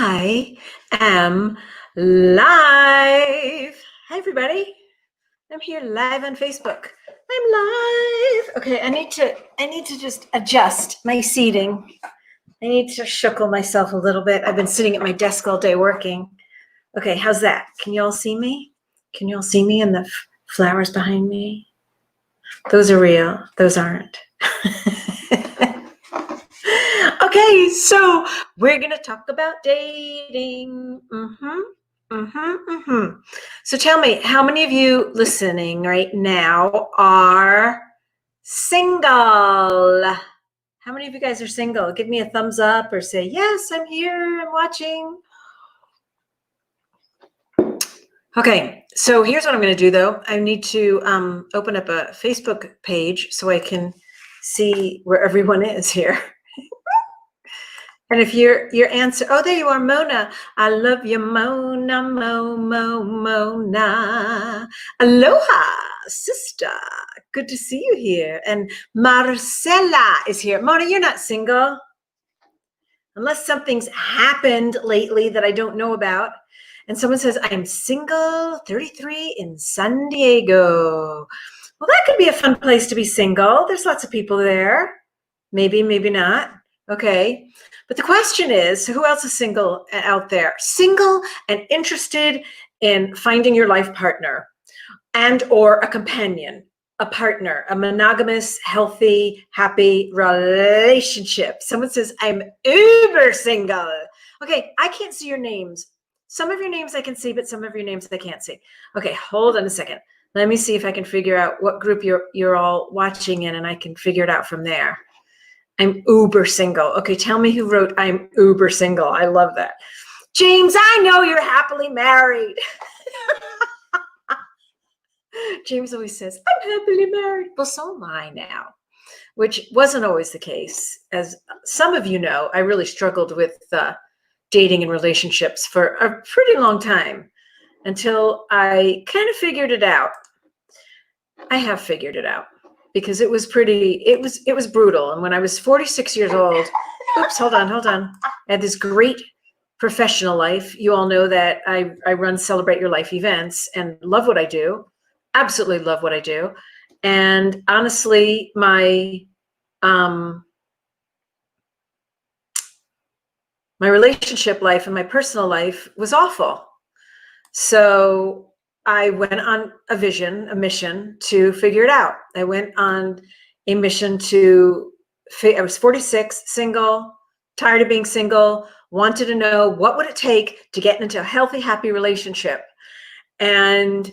I am live. Hi, everybody. I'm here live on Facebook. I'm live. Okay, I need to just adjust my seating. I need to shuckle myself a little bit. I've been sitting at my desk all day working. Okay, how's that? Can you all see me? Can you all see me and the flowers behind me? Those are real. Those aren't. Okay, so we're going to talk about dating. So tell me, how many of you listening right now are single? How many of you guys are single? Give me a thumbs up or say, yes, I'm here, I'm watching. Okay, so here's what I'm going to do, though. I need to open up a Facebook page so I can see where everyone is here. And if your answer, oh, there you are, Mona. I love you, Mona, Mona. Aloha, sister. Good to see you here. And Marcela is here. Mona, you're not single. Unless something's happened lately that I don't know about. And someone says, I'm single, 33 in San Diego. Well, that could be a fun place to be single. There's lots of people there. Maybe, maybe not. Okay. But the question is, who else is single out there? Single and interested in finding your life partner and or a companion, a partner, a monogamous, healthy, happy relationship. Someone says, I'm uber single. Okay, I can't see your names. Some of your names I can see, but some of your names I can't see. Okay, hold on a second. Let me see if I can figure out what group you're all watching in, and I can figure it out from there. I'm uber single. Okay, tell me who wrote I'm uber single. I love that. James, I know you're happily married. James always says, I'm happily married. Well, so am I now, which wasn't always the case. As some of you know, I really struggled with dating and relationships for a pretty long time until I kind of figured it out. I have figured it out. Because it was brutal. And when I was 46 years old, oops, hold on. I had this great professional life. You all know that I run Celebrate Your Life events and love what I do. Absolutely love what I do. And honestly, my relationship life and my personal life was awful. So I went on a mission to figure it out. I went on a mission I was 46, single, tired of being single, wanted to know what would it take to get into a healthy, happy relationship. And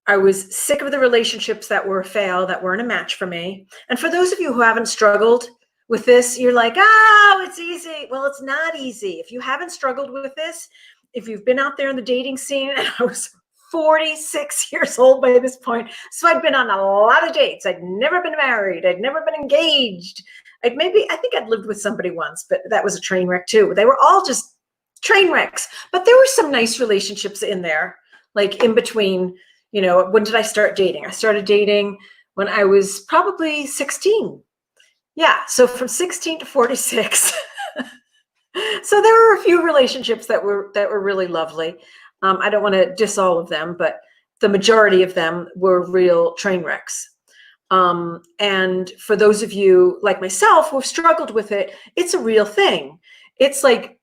I was sick of the relationships that were a fail, that weren't a match for me. And for those of you who haven't struggled with this, you're like, oh, it's easy. Well, it's not easy. If you haven't struggled with this, if you've been out there in the dating scene, and I was 46 years old by this point. So I'd been on a lot of dates. I'd never been married. I'd never been engaged. I think I'd lived with somebody once, but that was a train wreck too. They were all just train wrecks, but there were some nice relationships in there, like in between. When did I start dating? I started dating when I was probably 16. Yeah. So from 16 to 46. So there were a few relationships that were really lovely. I don't want to diss all of them, but the majority of them were real train wrecks. And for those of you like myself who have struggled with it, it's a real thing. It's like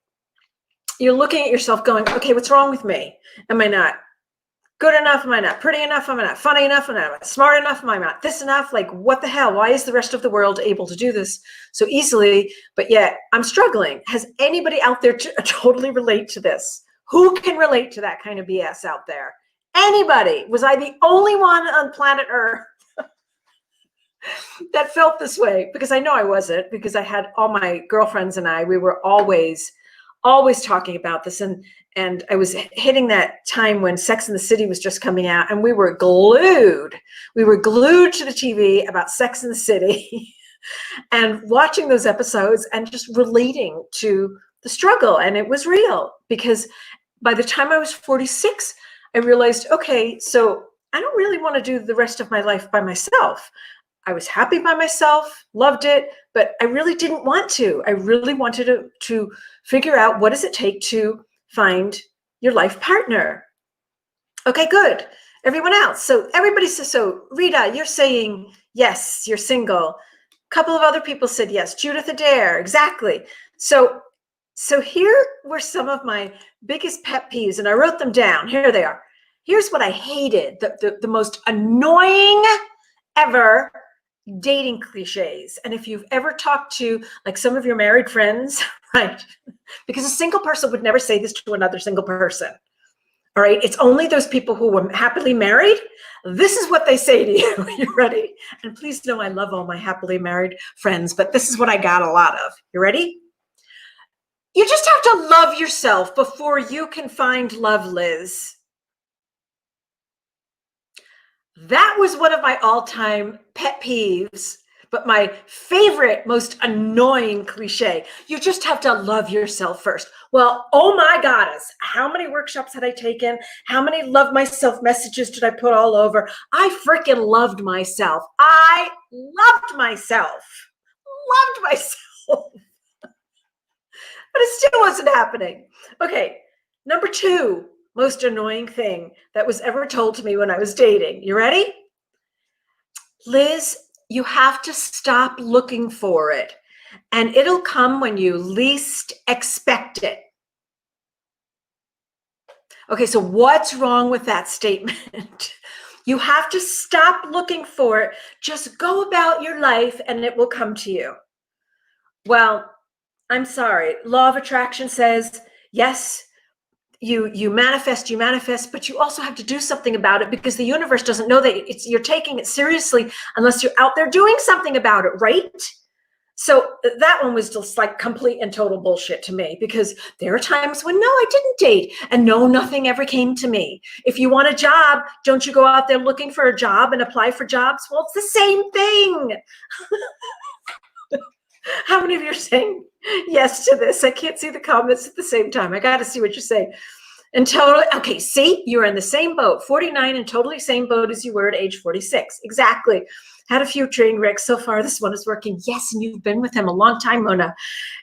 you're looking at yourself going, okay, what's wrong with me? Am I not good enough? Am I not pretty enough? Am I not funny enough? Am I not smart enough? Am I not this enough? Like, what the hell? Why is the rest of the world able to do this so easily? But yet I'm struggling. Has anybody out there totally relate to this? Who can relate to that kind of BS out there? Anybody? Was I the only one on planet Earth that felt this way? Because I know I wasn't, because I had all my girlfriends and we were always talking about this. And I was hitting that time when Sex and the City was just coming out, and we were glued. We were glued to the TV about Sex and the City and watching those episodes and just relating to the struggle. And it was real, because by the time I was 46, I realized, okay, so I don't really want to do the rest of my life by myself. I was happy by myself, loved it, but I really didn't want to. I really wanted to figure out, what does it take to find your life partner. Okay, good. Everyone else. So everybody says, so Rita, you're saying yes, you're single. A couple of other people said yes. Judith Adair, exactly. So here were some of my biggest pet peeves, and I wrote them down. Here they are. Here's what I hated, the most annoying ever dating cliches. And if you've ever talked to like some of your married friends, right? Because a single person would never say this to another single person. All right. It's only those people who were happily married. This is what they say to you. You ready? And please know I love all my happily married friends, but this is what I got a lot of. You ready? You just have to love yourself before you can find love, Liz. That was one of my all-time pet peeves, but my favorite, most annoying cliche. You just have to love yourself first. Well, oh my goddess, how many workshops had I taken? How many love myself messages did I put all over? I freaking loved myself. I loved myself. Loved myself. But it still wasn't happening. Okay, number 2. Most annoying thing that was ever told to me when I was dating. You ready? Liz, you have to stop looking for it, and it'll come when you least expect it. Okay, so what's wrong with that statement? You have to stop looking for it. Just go about your life and it will come to you. Well, I'm sorry. Law of attraction says, yes, you manifest, but you also have to do something about it, because the universe doesn't know that you're taking it seriously unless you're out there doing something about it, right? So that one was just like complete and total bullshit to me, because there are times when no, I didn't date, and no, nothing ever came to me. If you want a job, don't you go out there looking for a job and apply for jobs? Well, it's the same thing. How many of you are saying yes to this? I can't see the comments at the same time. I got to see what you're saying. And totally, okay, see, you're in the same boat, 49, and totally same boat as you were at age 46. Exactly. Had a few train wrecks so far. This one is working. Yes, and you've been with him a long time, Mona.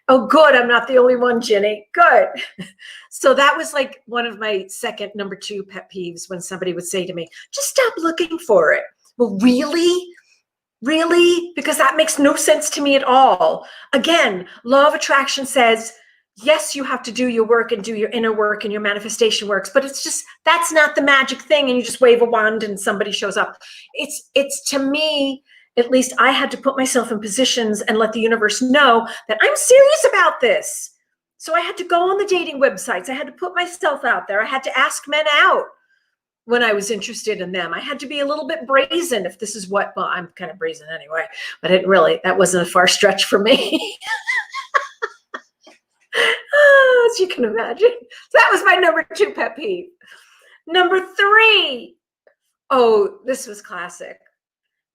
Oh, good. I'm not the only one, Jenny. Good. So that was like one of my second, number 2 pet peeves, when somebody would say to me, just stop looking for it. Well, really? Really? Because that makes no sense to me at all. Again, law of attraction says, yes, you have to do your work and do your inner work and your manifestation works, but it's just, that's not the magic thing. And you just wave a wand and somebody shows up. It's to me, at least I had to put myself in positions and let the universe know that I'm serious about this. So I had to go on the dating websites. I had to put myself out there. I had to ask men out when I was interested in them. I had to be a little bit brazen if this is what, well, I'm kind of brazen anyway, but that wasn't a far stretch for me. As you can imagine. So that was my number 2 pet peeve. Number 3. Oh, this was classic.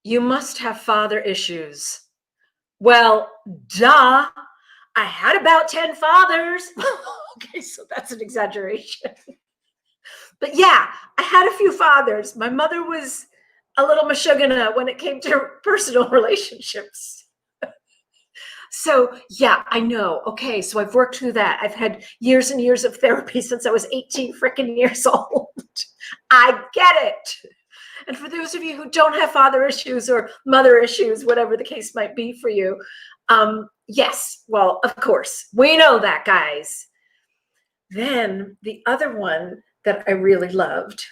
You must have father issues. Well, duh. I had about 10 fathers. Okay, so that's an exaggeration. But yeah, I had a few fathers. My mother was a little mashugana when it came to personal relationships. So yeah, I know. Okay, so I've worked through that. I've had years and years of therapy since I was 18 freaking years old. I get it. And for those of you who don't have father issues or mother issues, whatever the case might be for you, yes, well, of course, we know that, guys. Then the other one that I really loved,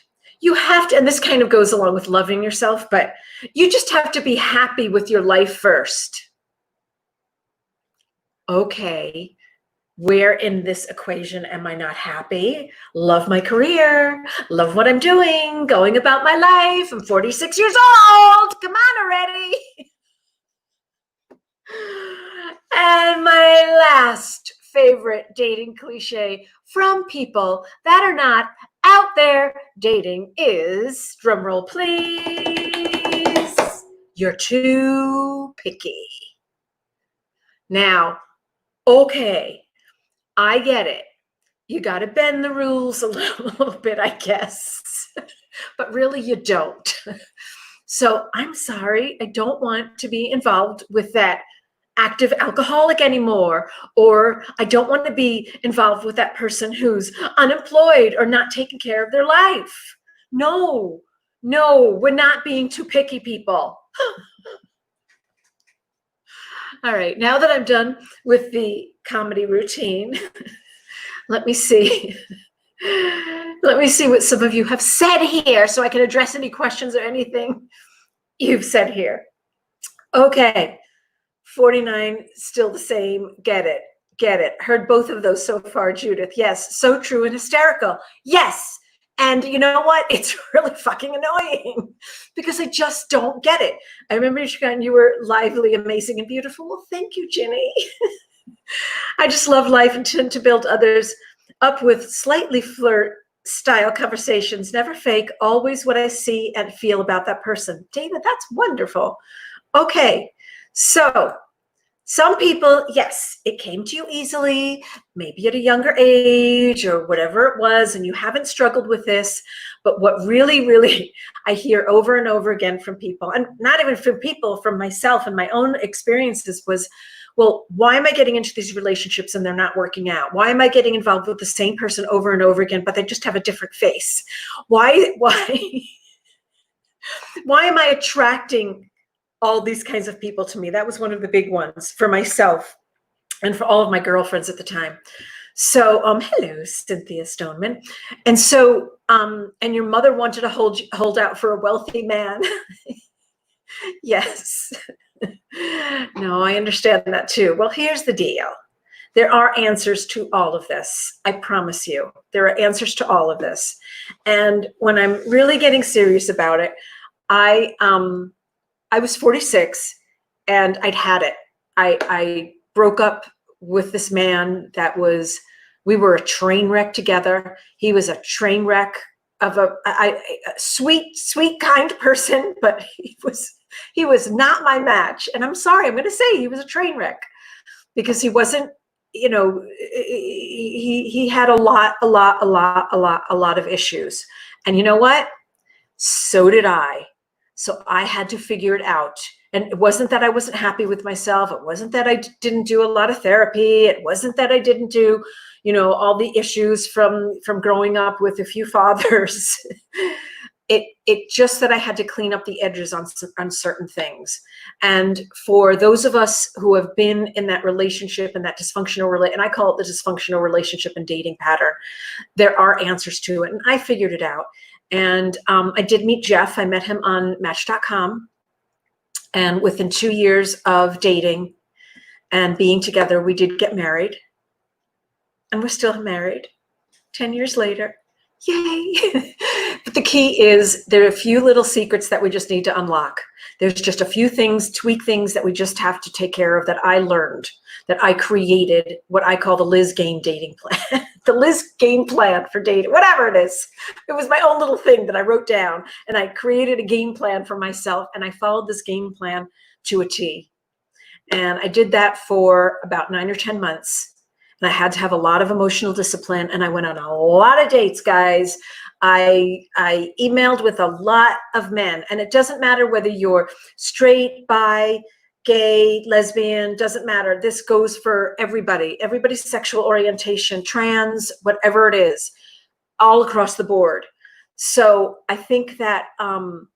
you have to, and this kind of goes along with loving yourself, but you just have to be happy with your life first. Okay, where in this equation am I not happy? Love my career, love what I'm doing, going about my life. I'm 46 years old. Come on already. And my last favorite dating cliche from people that are not out there dating is, drumroll please, you're too picky. Now, okay, I get it. You got to bend the rules a little bit, I guess, but really you don't. So I'm sorry, I don't want to be involved with that active alcoholic anymore, or I don't want to be involved with that person who's unemployed or not taking care of their life. No, we're not being too picky, people. All right, now that I'm done with the comedy routine, let me see. Let me see what some of you have said here so I can address any questions or anything you've said here. Okay, 49, still the same. Get it. Heard both of those so far, Judith. Yes, so true and hysterical. Yes. And you know what? It's really fucking annoying because I just don't get it. I remember you were lively, amazing, and beautiful. Well, thank you, Ginny. I just love life and tend to build others up with slightly flirt style conversations, never fake, always what I see and feel about that person. David, that's wonderful. Okay, so some people, yes, it came to you easily, maybe at a younger age or whatever it was, and you haven't struggled with this. But what really I hear over and over again from people, and not even from people, from myself and my own experiences, was, well, why am I getting into these relationships and they're not working out? Why am I getting involved with the same person over and over again, but they just have a different face? Why am I attracting all these kinds of people to me? That was one of the big ones for myself and for all of my girlfriends at the time. So, hello, Cynthia Stoneman. And so, and your mother wanted to hold out for a wealthy man. Yes. No, I understand that too. Well, here's the deal. There are answers to all of this. I promise you, there are answers to all of this. And when I'm really getting serious about it, I was 46 and I'd had it. I broke up with this man we were a train wreck together. He was a train wreck of a sweet, kind person, but he was not my match. And I'm sorry, I'm going to say he was a train wreck because he wasn't, he had a lot of issues. And you know what? So did I. So I had to figure it out. And it wasn't that I wasn't happy with myself. It wasn't that I didn't do a lot of therapy. It wasn't that I didn't do, all the issues from growing up with a few fathers. It just that I had to clean up the edges on certain things. And for those of us who have been in that relationship and that dysfunctional and I call it the dysfunctional relationship and dating pattern, there are answers to it. And I figured it out. And I did meet Jeff. I met him on Match.com. And within 2 years of dating and being together, we did get married. And we're still married 10 years later. Yay. But the key is there are a few little secrets that we just need to unlock. There's just a few things, tweak things that we just have to take care of that I learned, that I created, what I call the Liz Game dating plan. The Liz Game plan for dating, whatever it is. It was my own little thing that I wrote down, and I created a game plan for myself, and I followed this game plan to a T. And I did that for about 9 or 10 months. And I had to have a lot of emotional discipline, and I went on a lot of dates, guys. I emailed with a lot of men, and it doesn't matter whether you're straight, bi, gay, lesbian, doesn't matter. This goes for everybody, everybody's sexual orientation, trans, whatever it is, all across the board. So I think that I'm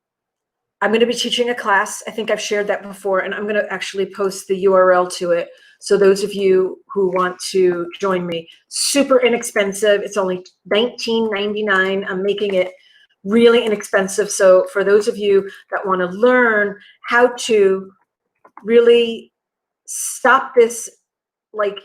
going to be teaching a class. I think I've shared that before, and I'm going to actually post the URL to it. So those of you who want to join me, super inexpensive. It's only $19.99. I'm making it really inexpensive. So for those of you that want to learn how to really stop this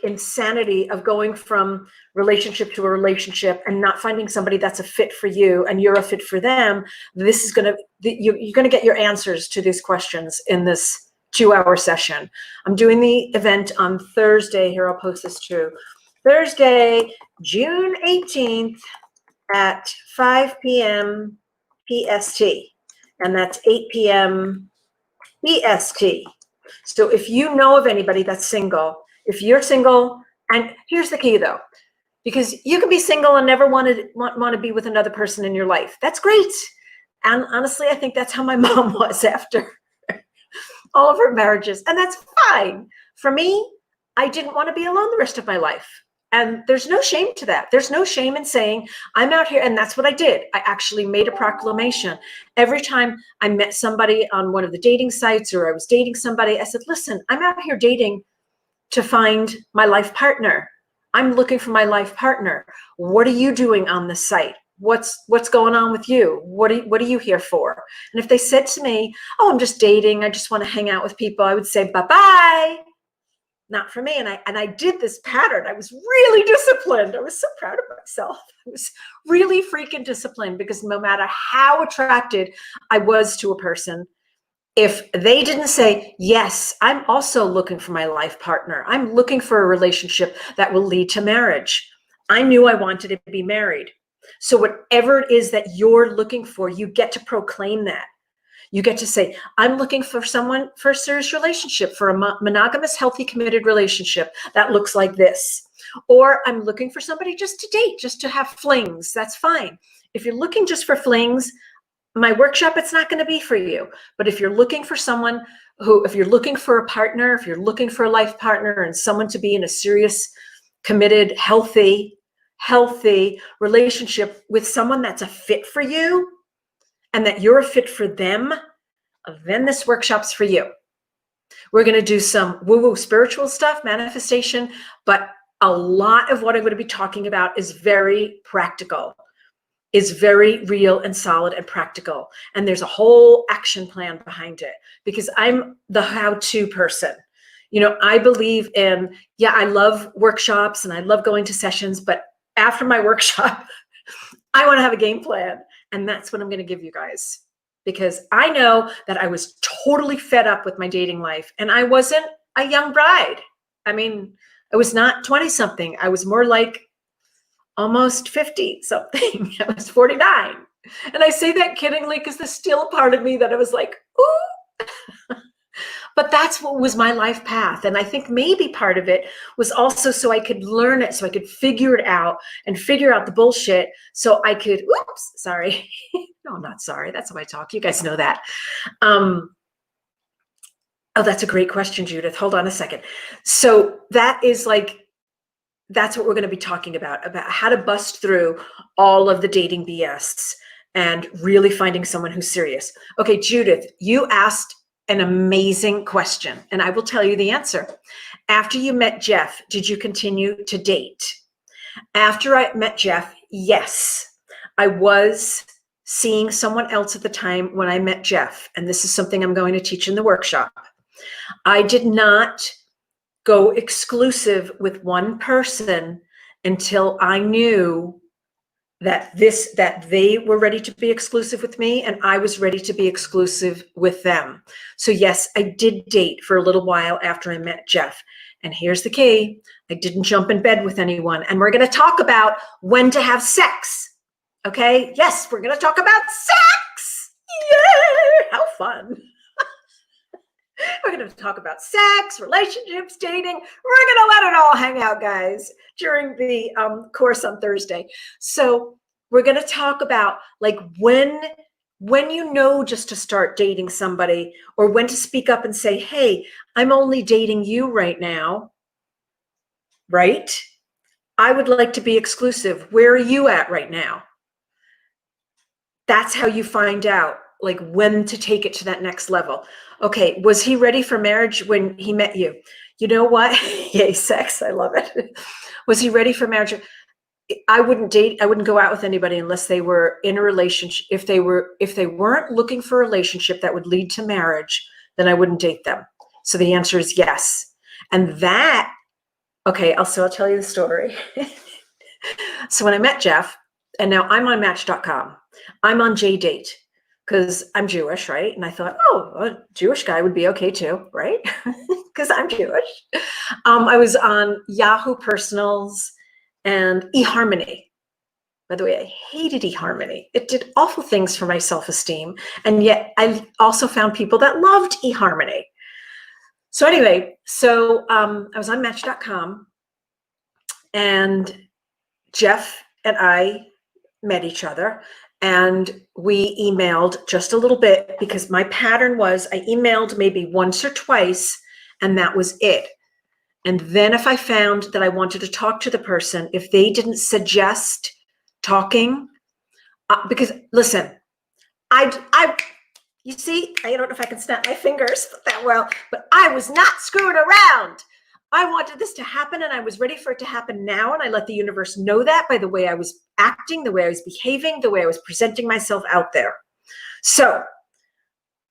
insanity of going from relationship to a relationship and not finding somebody that's a fit for you and you're a fit for them, this is you're going to get your answers to these questions in this 2-hour session. I'm doing the event on Thursday. Here, I'll post this too. Thursday, June 18th at 5 p.m. PST. And that's 8 p.m. EST. So if you know of anybody that's single, if you're single, and here's the key though, because you can be single and never want to be with another person in your life. That's great. And honestly, I think that's how my mom was after all of our marriages. And that's fine. For me, I didn't want to be alone the rest of my life. And there's no shame to that. There's no shame in saying, I'm out here. And that's what I did. I actually made a proclamation. Every time I met somebody on one of the dating sites or I was dating somebody, I said, listen, I'm out here dating to find my life partner. I'm looking for my life partner. What are you doing on this site? What's going on with you? What are you here for? And if they said to me, oh, I'm just dating, I just want to hang out with people, I would say, bye-bye. Not for me. And I did this pattern. I was really disciplined. I was so proud of myself. I was really freaking disciplined because no matter how attracted I was to a person, if they didn't say, yes, I'm also looking for my life partner, I'm looking for a relationship that will lead to marriage, I knew I wanted to be married. So whatever it is that you're looking for, you get to proclaim that. You get to say, I'm looking for someone for a serious relationship, for a monogamous, healthy, committed relationship that looks like this. Or I'm looking for somebody just to date, just to have flings. That's fine. If you're looking just for flings, my workshop, it's not going to be for you. But if you're looking for someone if you're looking for a partner, if you're looking for a life partner and someone to be in a serious, committed, healthy relationship with someone that's a fit for you and that you're a fit for them, then this workshop's for you. We're going to do some woo-woo spiritual stuff, manifestation, but a lot of what I'm going to be talking about is very practical. Is very real and solid and practical. And there's a whole action plan behind it because I'm the how-to person. You know, I believe in, I love workshops and I love going to sessions, but after my workshop, I want to have a game plan. And that's what I'm going to give you guys because I know that I was totally fed up with my dating life and I wasn't a young bride. I mean, I was not 20 something. I was more like almost 50 something. I was 49. And I say that kiddingly because there's still a part of me that I was like, ooh. But that's what was my life path. And I think maybe part of it was also so I could learn it, so I could figure it out and figure out the bullshit so I could, oops, sorry. No, I'm not sorry. That's how I talk. You guys know that. Oh, that's a great question, Judith. Hold on a second. So that is like, that's what we're going to be talking about how to bust through all of the dating BS and really finding someone who's serious. Okay, Judith, you asked an amazing question, and I will tell you the answer. After you met Jeff, did you continue to date? After I met Jeff, yes. I was seeing someone else at the time when I met Jeff, and this is something I'm going to teach in the workshop. I did not go exclusive with one person until I knew that they were ready to be exclusive with me and I was ready to be exclusive with them. So yes, I did date for a little while after I met Jeff. And here's the key. I didn't jump in bed with anyone. And we're going to talk about when to have sex. Okay? Yes, we're going to talk about sex. Yay! How fun. We're going to talk about sex, relationships, dating. We're going to let it all hang out, guys, during the course on Thursday. So we're going to talk about like when you know just to start dating somebody or when to speak up and say, hey, I'm only dating you right now, right? I would like to be exclusive. Where are you at right now? That's how you find out like when to take it to that next level. Okay, was he ready for marriage when he met you? You know what? Yay, sex, I love it. Was he ready for marriage? I wouldn't go out with anybody unless they were in a relationship. If they weren't looking for a relationship that would lead to marriage, then I wouldn't date them. So the answer is yes. And that, okay, I'll tell you the story. So when I met Jeff, and now I'm on Match.com, I'm on JDate because I'm Jewish, right? And I thought, oh, a Jewish guy would be okay too, right? Because I'm Jewish. I was on Yahoo Personals and eHarmony. By the way, I hated eHarmony. It did awful things for my self-esteem. And yet I also found people that loved eHarmony. So anyway, I was on Match.com and Jeff and I met each other and we emailed just a little bit, because my pattern was I emailed maybe once or twice, and that was it. And then if I found that I wanted to talk to the person, if they didn't suggest talking, because listen, you see, I don't know if I can snap my fingers that well, but I was not screwing around. I wanted this to happen, and I was ready for it to happen now. And I let the universe know that by the way I was acting, the way I was behaving, the way I was presenting myself out there. So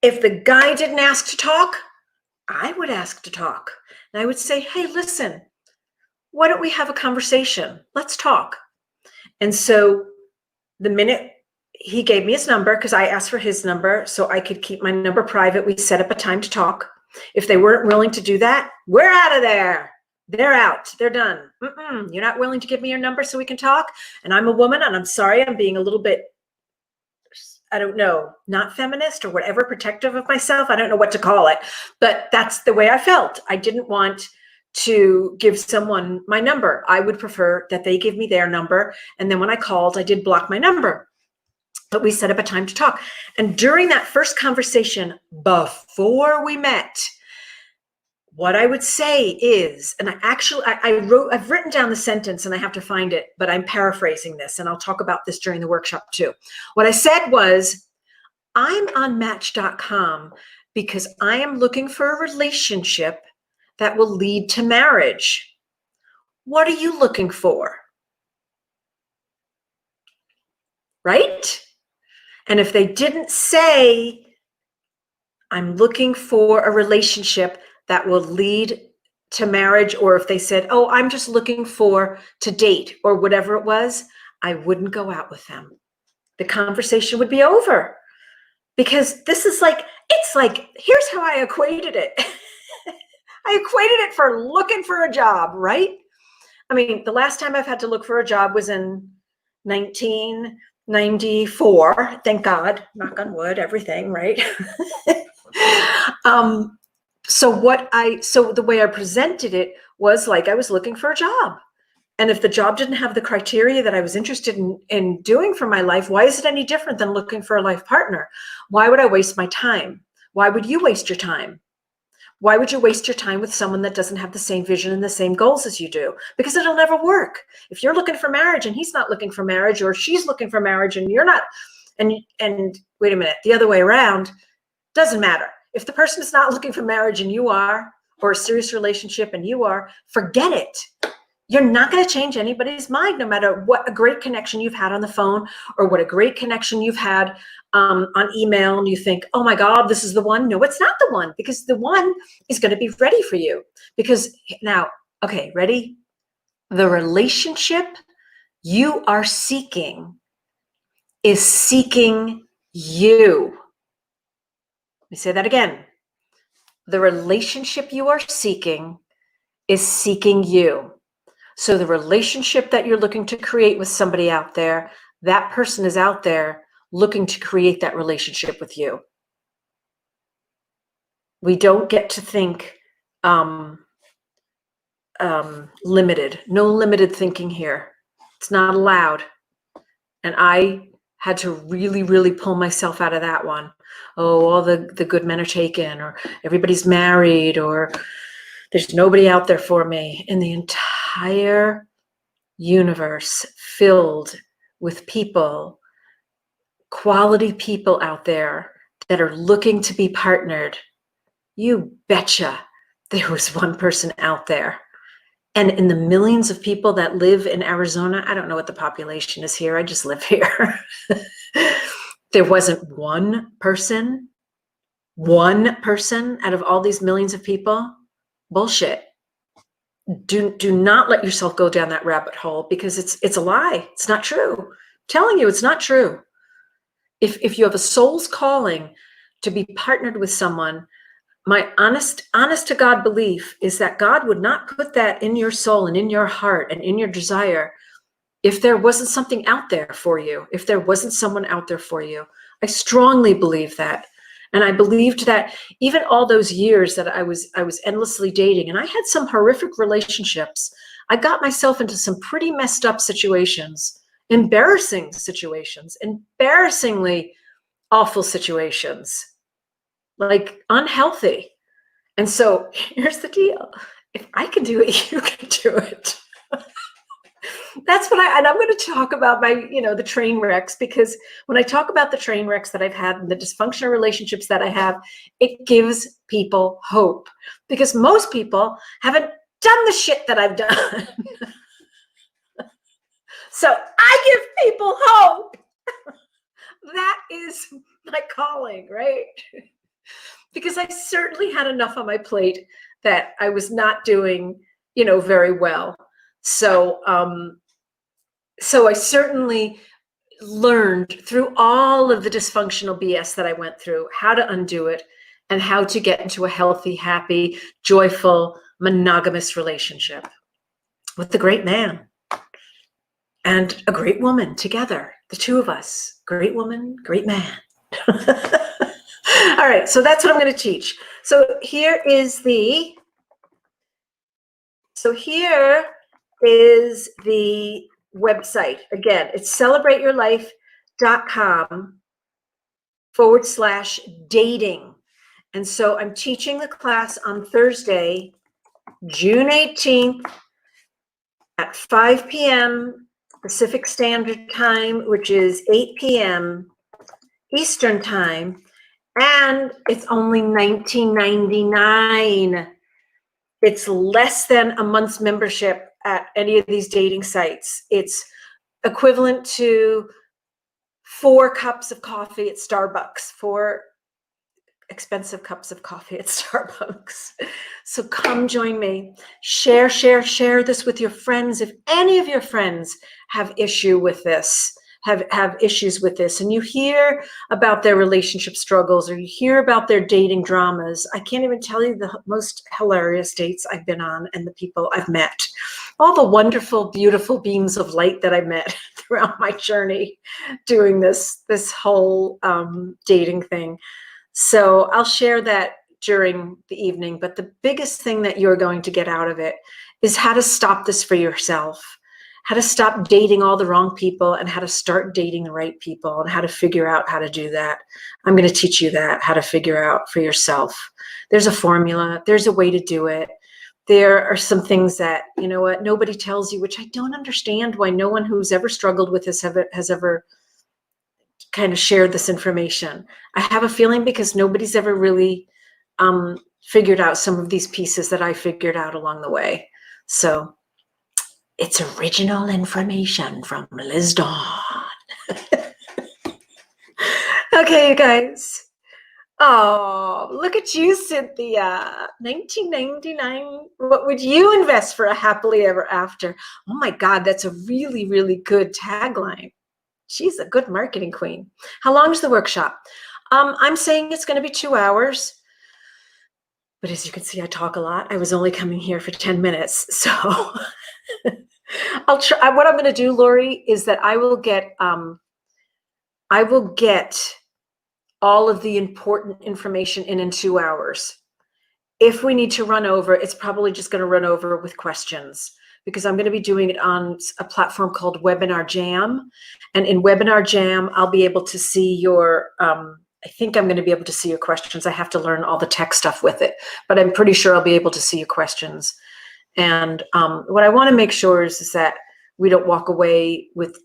if the guy didn't ask to talk, I would ask to talk. And I would say, hey, listen, why don't we have a conversation? Let's talk. And so the minute he gave me his number, because I asked for his number so I could keep my number private, we set up a time to talk. If they weren't willing to do that, we're out of there. They're out. They're done. You're not willing to give me your number so we can talk? And I'm a woman, and I'm sorry, I'm being a little bit, I don't know, not feminist or whatever, protective of myself. I don't know what to call it, but that's the way I felt. I didn't want to give someone my number. I would prefer that they give me their number. And then when I called, I did block my number. But we set up a time to talk. And during that first conversation, before we met, what I would say is, and I've written down the sentence and I have to find it, but I'm paraphrasing this, and I'll talk about this during the workshop too. What I said was, I'm on Match.com because I am looking for a relationship that will lead to marriage. What are you looking for? Right? And if they didn't say, I'm looking for a relationship that will lead to marriage, or if they said, oh, I'm just looking to date, or whatever it was, I wouldn't go out with them. The conversation would be over, because it's like, here's how I equated it. I equated it for looking for a job, right? I mean, the last time I've had to look for a job was in 1994. Thank God, knock on wood, everything, right? So the way I presented it was like I was looking for a job. And if the job didn't have the criteria that I was interested in doing for my life, why is it any different than looking for a life partner? Why would I waste my time? Why would you waste your time? Why would you waste your time with someone that doesn't have the same vision and the same goals as you do? Because it'll never work. If you're looking for marriage and he's not looking for marriage, or she's looking for marriage and you're not, and wait a minute, the other way around, doesn't matter. If the person is not looking for marriage and you are, or a serious relationship and you are, forget it. You're not going to change anybody's mind, no matter what a great connection you've had on the phone, or what a great connection you've had on email, and you think, oh my God, this is the one. No, it's not the one, because the one is going to be ready for you. Because now, okay, ready? The relationship you are seeking is seeking you. Let me say that again. The relationship you are seeking is seeking you. So the relationship that you're looking to create with somebody out there, that person is out there looking to create that relationship with you. We don't get to think limited. No limited thinking here. It's not allowed. And I had to really, really pull myself out of that one. Oh, all the good men are taken, or everybody's married, or there's nobody out there for me. In the entire universe filled with people, quality people out there that are looking to be partnered, you betcha there was one person out there. And in the millions of people that live in Arizona, I don't know what the population is here, I just live here. There wasn't one person out of all these millions of people. Bullshit. Do not let yourself go down that rabbit hole, because it's a lie. It's not true. I'm telling you, it's not true. If you have a soul's calling to be partnered with someone, my honest to God belief is that God would not put that in your soul and in your heart and in your desire if there wasn't something out there for you, if there wasn't someone out there for you. I strongly believe that. And I believed that even all those years that I was endlessly dating, and I had some horrific relationships. I got myself into some pretty messed up situations embarrassing situations, embarrassingly awful situations, like unhealthy. And so here's the deal. If I can do it, you can do it. That's what and I'm going to talk about the train wrecks, because when I talk about the train wrecks that I've had and the dysfunctional relationships that I have, it gives people hope, because most people haven't done the shit that I've done. So I give people hope. That is my calling, right? Because I certainly had enough on my plate that I was not doing, very well. So, so I certainly learned through all of the dysfunctional BS that I went through how to undo it and how to get into a healthy, happy, joyful, monogamous relationship with the great man and a great woman together, the two of us, great woman, great man. All right, so that's what I'm going to teach. So here is the website. Again, it's celebrateyourlife.com/dating. And so I'm teaching the class on Thursday, June 18th at 5 p.m. Pacific Standard Time, which is 8 p.m. Eastern Time. And it's only $19.99. It's less than a month's membership at any of these dating sites. It's equivalent to 4 cups of coffee at Starbucks, 4 expensive cups of coffee at Starbucks. So come join me. Share this with your friends. If any of your friends have issues with this, and you hear about their relationship struggles, or you hear about their dating dramas, I can't even tell you the most hilarious dates I've been on and the people I've met, all the wonderful, beautiful beams of light that I met throughout my journey doing this whole dating thing. So I'll share that during the evening, but the biggest thing that you're going to get out of it is how to stop this for yourself, how to stop dating all the wrong people and how to start dating the right people, and how to figure out how to do that. I'm going to teach you that, how to figure out for yourself. There's a formula. There's a way to do it. There are some things that, nobody tells you, which I don't understand why no one who's ever struggled with this has ever kind of shared this information. I have a feeling because nobody's ever really figured out some of these pieces that I figured out along the way. So it's original information from Liz Dawn. Okay, you guys. Oh, look at you, Cynthia. $19.99. What would you invest for a happily ever after? Oh my God, that's a really, really good tagline. She's a good marketing queen. How long is the workshop? I'm saying it's going to be 2 hours. But as you can see, I talk a lot. I was only coming here for 10 minutes. So I'll try. What I'm going to do, Lori, is that I will get all of the important information in 2 hours. If we need to run over, it's probably just going to run over with questions, because I'm going to be doing it on a platform called Webinar Jam. And in Webinar Jam, I'll be able to see your, I think I'm going to be able to see your questions. I have to learn all the tech stuff with it, but I'm pretty sure I'll be able to see your questions. And what I want to make sure is that we don't walk away with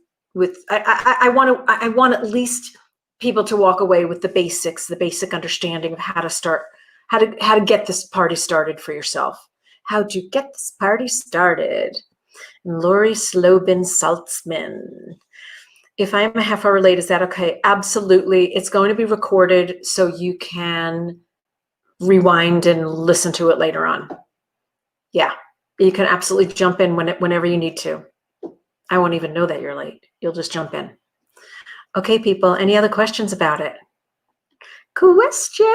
I want at least people to walk away with the basics, the basic understanding of how to start, how to get this party started for yourself. How to get this party started. Lori Slobin Saltzman. If I'm a half hour late, is that okay? Absolutely. It's going to be recorded so you can rewind and listen to it later on. Yeah, you can absolutely jump in whenever you need to. I won't even know that you're late. You'll just jump in. Okay, people, any other questions about it? Questions?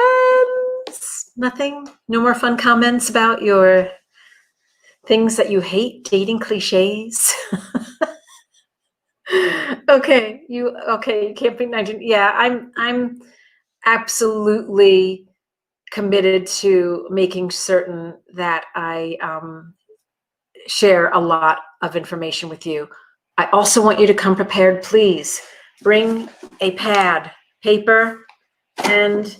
Nothing? No more fun comments about your things that you hate, dating cliches? Okay, you can't be 19. Yeah, I'm absolutely committed to making certain that I share a lot of information with you. I also want you to come prepared, please. Bring a pad, paper, and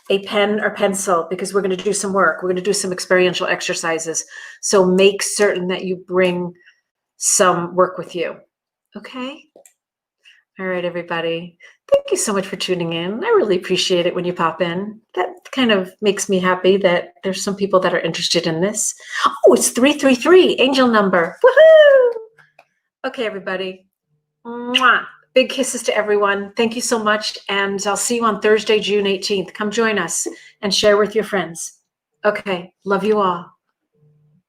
a pen or pencil, because we're going to do some work. We're going to do some experiential exercises. So make certain that you bring some work with you. Okay? All right, everybody. Thank you so much for tuning in. I really appreciate it when you pop in. That kind of makes me happy that there's some people that are interested in this. Oh, it's 333, angel number. Woohoo! Okay, everybody. Mwah. Big kisses to everyone. Thank you so much. And I'll see you on Thursday, June 18th. Come join us and share with your friends. Okay. Love you all.